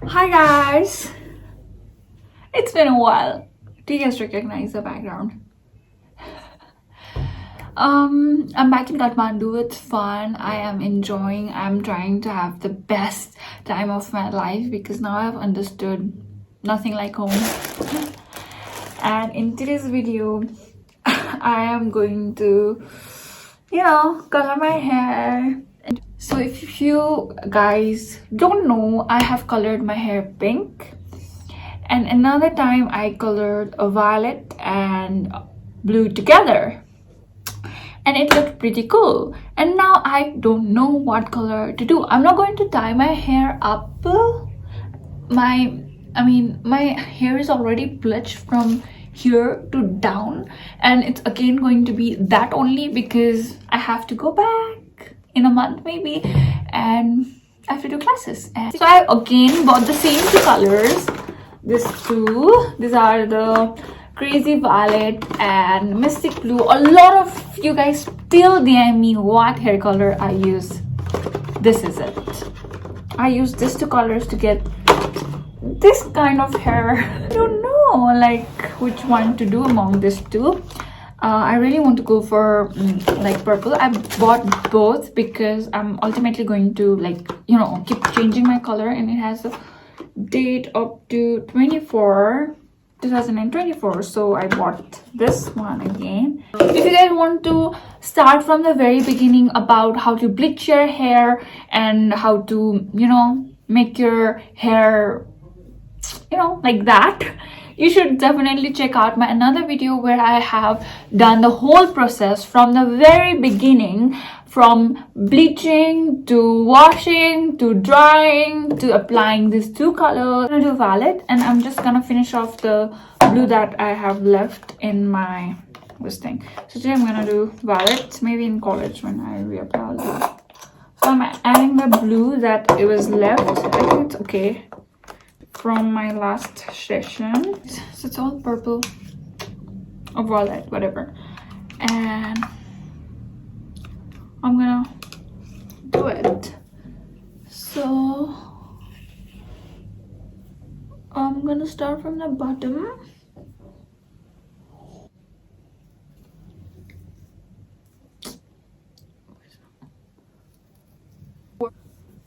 Hi guys! It's been a while. Do you guys recognize the background? I'm back in Kathmandu. It's fun. I am enjoying. I'm trying to have the best time of my life because now I've understood nothing like home. And in today's video, I am going to, color my hair. So if you guys don't know, I have colored my hair pink, and another time I colored a violet and blue together, and it looked pretty cool. And now I don't know what color to do. I'm not going to dye my hair up. My hair is already bleached from here to down, and it's again going to be that only because I have to go back in a month maybe, and I have to do classes. And so I again bought the same two colors. These are the Crazy Violet and Mystic Blue. A lot of you guys still DM me what hair color I use. This is it. I use these two colors to get this kind of hair. I don't know like which one to do among these two. I really want to go for like purple. I bought both because I'm ultimately going to keep changing my color, and it has a date up to 2024, so I bought this one again. If you guys want to start from the very beginning about how to bleach your hair and how to make your hair like that, you should definitely check out my another video where I have done the whole process from the very beginning, from bleaching to washing to drying to applying these two colors. I'm gonna do violet, and I'm just gonna finish off the blue that I have left in my this thing. So today I'm gonna do violet, maybe in college when I reapply I'll do it. So I'm adding the blue that it was left. I think it's okay from my last session. So it's all purple or violet, whatever, and I'm gonna do it. So I'm gonna start from the bottom.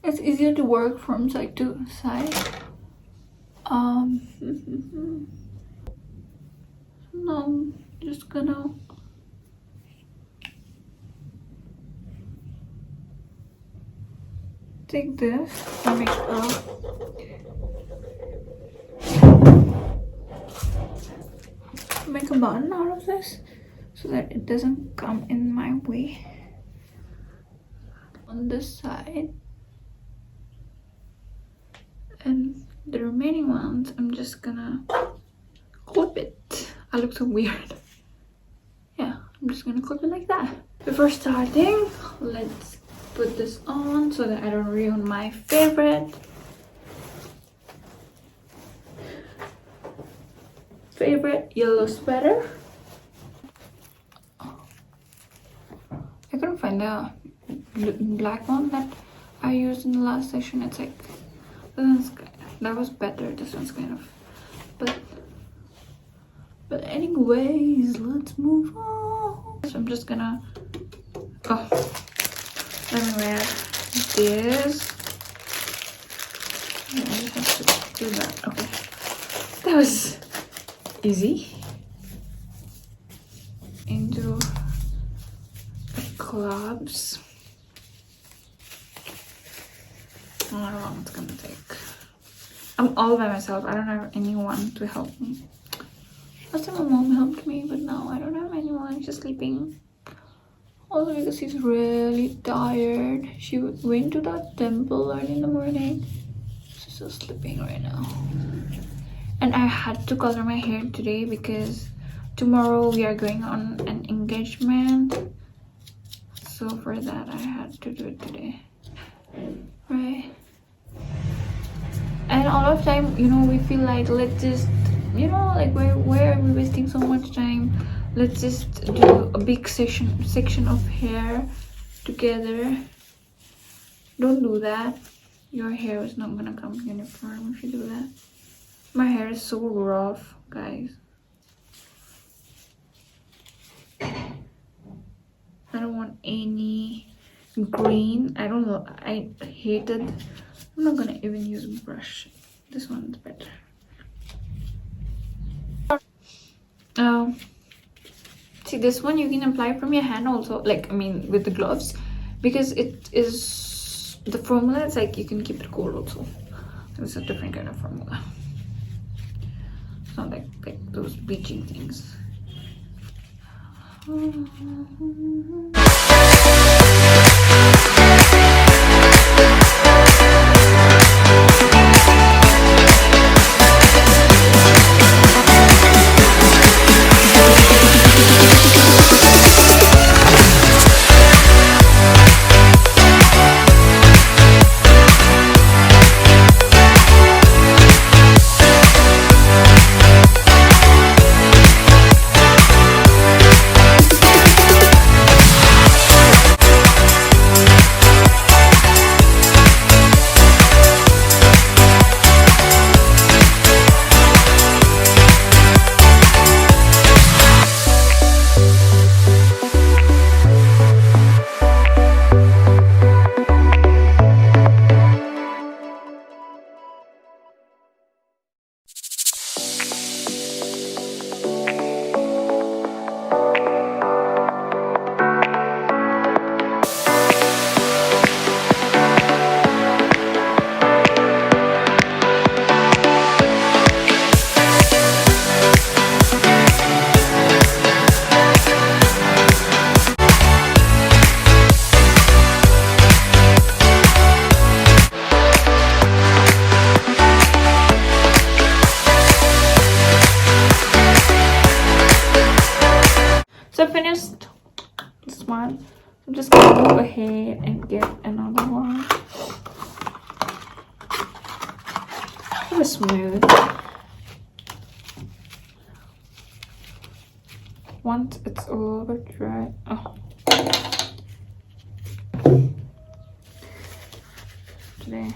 It's easier to work from side to side. Now I'm just gonna take this and make a button out of this so that it doesn't come in my way on this side, and the remaining ones I'm just gonna clip it. I look so weird. Yeah, I'm just gonna clip it like that. Before starting, let's put this on so that I don't ruin my favorite yellow sweater. I couldn't find the black one that I used in the last session. It's like that was better. This one's kind of, but anyways, let's move on. So I'm just gonna let me wear this. Yeah, I just have to do that. Okay, that was easy. Into the clubs. I don't know what it's gonna take. I'm all by myself. I don't have anyone to help me. Last time my mom helped me, but now I don't have anyone. She's sleeping. Also because she's really tired. She went to that temple early in the morning. She's still sleeping right now. And I had to color my hair today because tomorrow we are going on an engagement. So for that I had to do it today. Right? And all of time, we feel like let's just, why are we wasting so much time? Let's just do a big section of hair together. Don't do that. Your hair is not gonna come uniform if you do that. My hair is so rough, guys. I don't want any green. I don't know. I hate it. I'm not gonna even use a brush. This one's better. See, this one you can apply from your hand also, like, I mean, with the gloves, because it is the formula. It's like you can keep it cold also. It's a different kind of formula. It's not like those bleaching things. So I finished this one. I'm just gonna go ahead and get another one. It was smooth. Once it's a little bit dry. Oh. Today.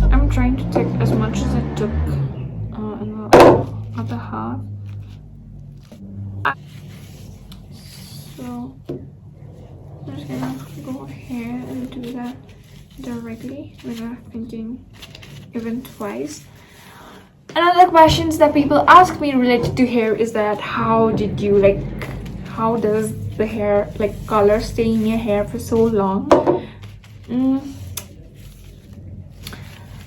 I'm trying to take as much as I took in the other half. So I'm just gonna go ahead and do that directly without thinking even twice. Another questions that people ask me related to hair is that how does the hair color stay in your hair for so long?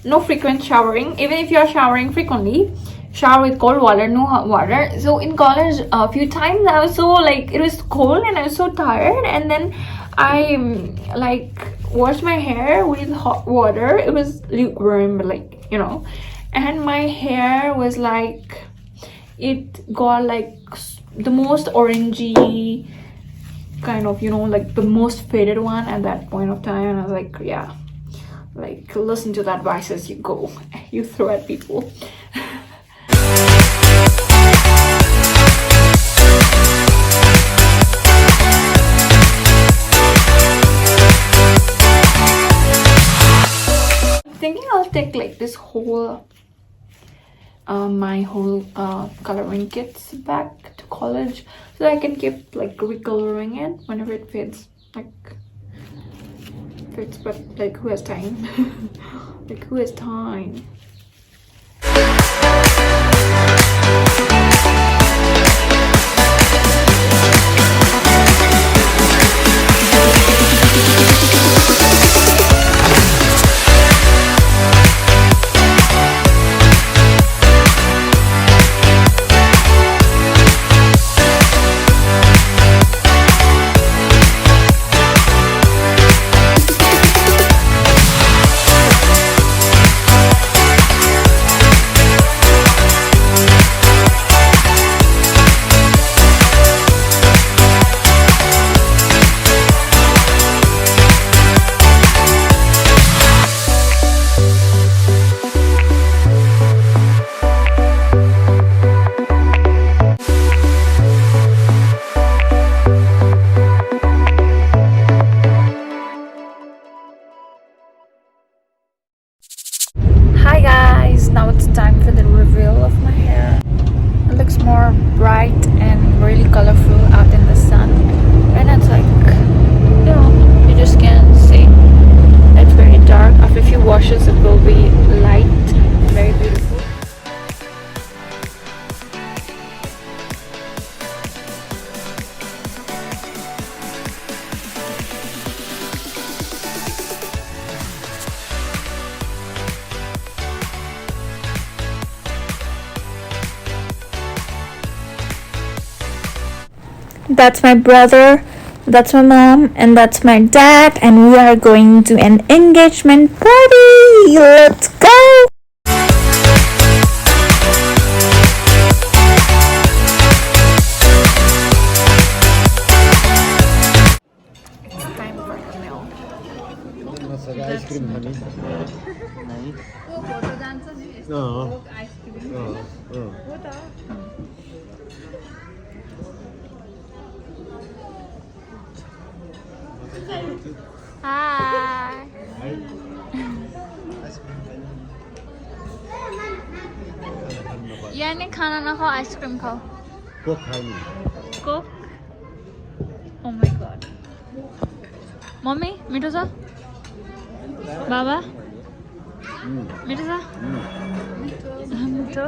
No frequent showering. Even if you're showering frequently, shower with cold water, no hot water. So in college, a few times I was so it was cold and I was so tired, and then I washed my hair with hot water. It was lukewarm, but and my hair was it got the most orangey kind of, the most faded one at that point of time. And I was like, yeah, listen to the advices you throw at people. Thinking I'll take this whole my whole coloring kits back to college so that I can keep recoloring it whenever it fits. But who has time? Who has time? Hi guys, now it's time for the reveal of my hair. It looks more bright and really colorful out in the sun. And it's like, you know, you just can't see. It's very dark. After a few washes it will be light, very beautiful. That's my brother, that's my mom, and that's my dad, and we are going to an engagement party. Let's go! It's time for the meal. ice cream honey. Hi. यार नहीं खाना ना खाओ ice cream खाओ Coke honey. Coke oh my God mummy मीठो सा बाबा मीठो सा मीठो